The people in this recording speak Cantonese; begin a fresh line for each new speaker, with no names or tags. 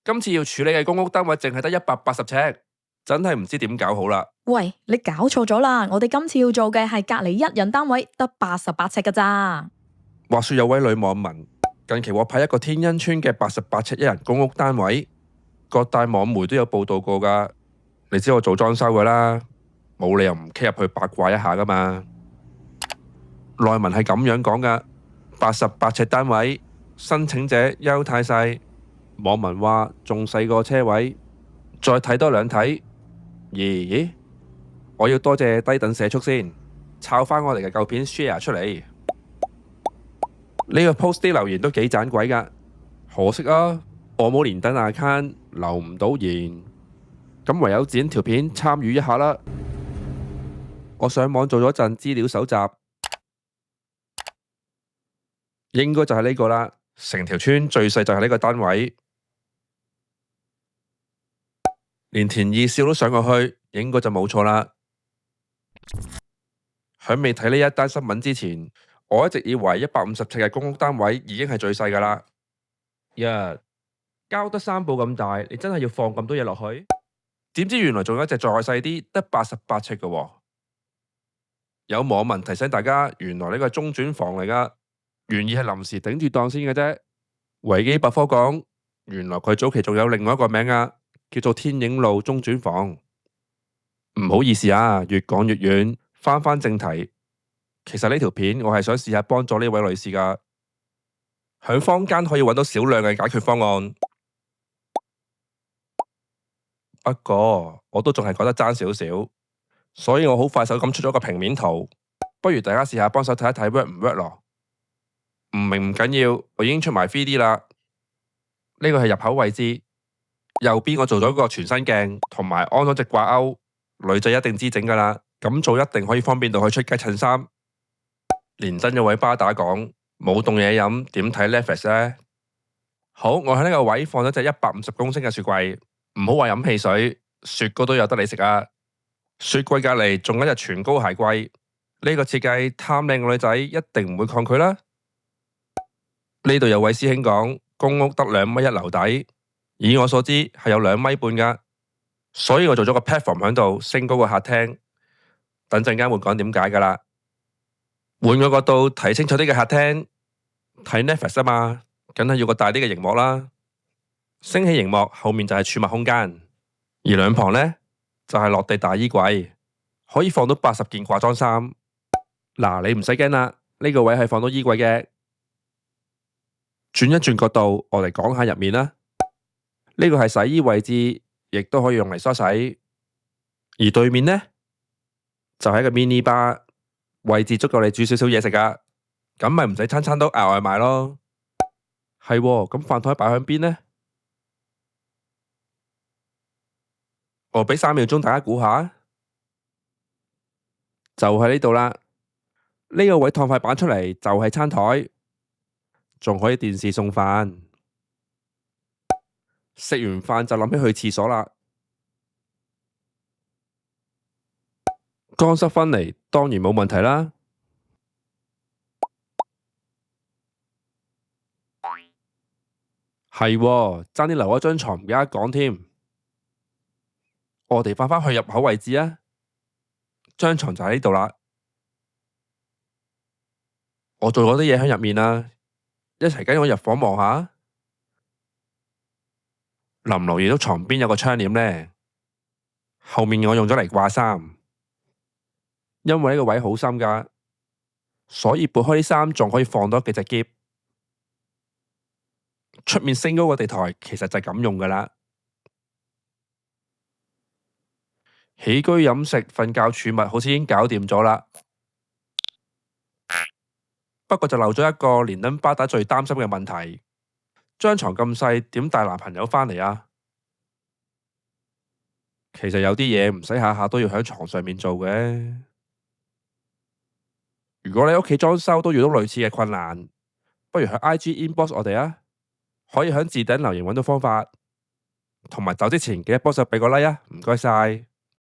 今次要處理嘅公屋單位淨係得180尺，真係唔知點搞好啦。
喂，你搞錯咗啦！我哋今次要做嘅係隔離一人單位，得88尺㗎咋。
話說有位女網民近期獲派一個天恩邨嘅88尺一人公屋單位，各大網媒都有報道過㗎。你知我做裝修㗎啦，冇理由唔企入去八卦一下㗎嘛。內文係咁樣講㗎：88尺單位，申請者邱太細。網民話仲細個車位，再睇多兩睇。咦？我要多謝低等社畜先，抄返我哋嘅舊片 share 出嚟。呢個 post 啲留言都幾盞鬼㗎，可惜啊，我冇連登 account 留唔到言，咁唯有剪條片參與一下啦。我上網做咗陣資料搜集，應該就係呢個啦。成條村最細就係呢個單位。連田二少都上過去，應該就冇錯啦。喺未睇呢一單新聞之前，我一直以為150尺嘅公屋單位已經係最細㗎啦。交得3部咁大，你真係要放咁多嘢落去？點知原來仲有一隻再細啲，得88尺嘅喎。有網民提醒大家，原來呢個係中轉房嚟㗎，原意係臨時頂住檔先嘅啫。維基百科講，原來佢早期仲有另外一個名啊，叫做天影路中轉房。唔好意思啊，越講越遠，返正題。其實呢條片我係想試下幫助呢位女士㗎，響坊間可以揾到少量嘅解決方案。不過我都仲係覺得爭少少，所以我好快手咁出咗個平面圖。不如大家試下幫手睇一睇 work 唔 work 咯。唔明唔緊要，我已經出埋 3D 啦。呢個係入口位置，右邊我做咗個全身鏡，同埋安咗隻掛鈎。女仔一定知整㗎啦，咁做一定可以方便到佢出街襯衫。連真有位巴打講冇凍嘢飲，點睇 Netflix 呢？好，我喺呢個位放咗隻150公升嘅雪櫃，唔好話飲汽水，雪糕都有得你食啊！雪櫃隔籬仲有一隻全高鞋櫃，呢個設計貪靚嘅女仔一定唔會抗拒啦。呢度有位師兄講公屋得2米1樓底，以我所知係有2米半㗎，所以我做咗個 platform 喺度升高個客廳。等陣間會講點解㗎啦。換個角度睇清楚啲嘅客廳，睇 Netflix 啊嘛，梗係要個大啲嘅熒幕啦。升起熒幕後面就係儲物空間，而兩旁呢，就係落地大衣櫃，可以放到80件化妝衫。嗱，你唔使驚啦，呢個位係放到衣櫃嘅。轉一轉角度，我嚟講下入面啦。呢個係洗衣位置，亦都可以用嚟梳洗。而對面呢，就係一個 mini bar，位置足夠你煮少少嘢食㗎，咁咪唔使餐餐都嗌外賣咯。係喎，咁飯台擺喺邊呢？我俾3秒鐘大家估下，就喺呢度啦。呢個位燙塊板出嚟就係餐台，仲可以電視送飯。食完飯就諗起去廁所啦。乾濕分離當然冇問題啦。係喎，爭啲留咗張床唔記得講添。我哋返去入口位置啊，張床就喺呢度啦。我做咗啲嘢喺入面啊，一齊跟我入房望下。留唔留意到床邊有個窗簾呢？後面我用咗嚟掛衫，因為呢個位好深㗎，所以撥開啲衫仲可以放多幾隻篋。出面升高個地台其實就係咁用㗎啦。起居飲食瞓覺儲物好似已經搞掂咗啦，不過就漏咗一個連登巴打最擔心嘅問題：張床咁細，點帶男朋友返嚟啊？其實有啲嘢唔使下下都要喺床上面做嘅。如果你屋企裝修都遇到類似嘅困難，不如喺 IG inbox 我哋啊，可以喺置頂留言揾到方法。同埋走之前記得幫手俾個 like 啊，唔該晒。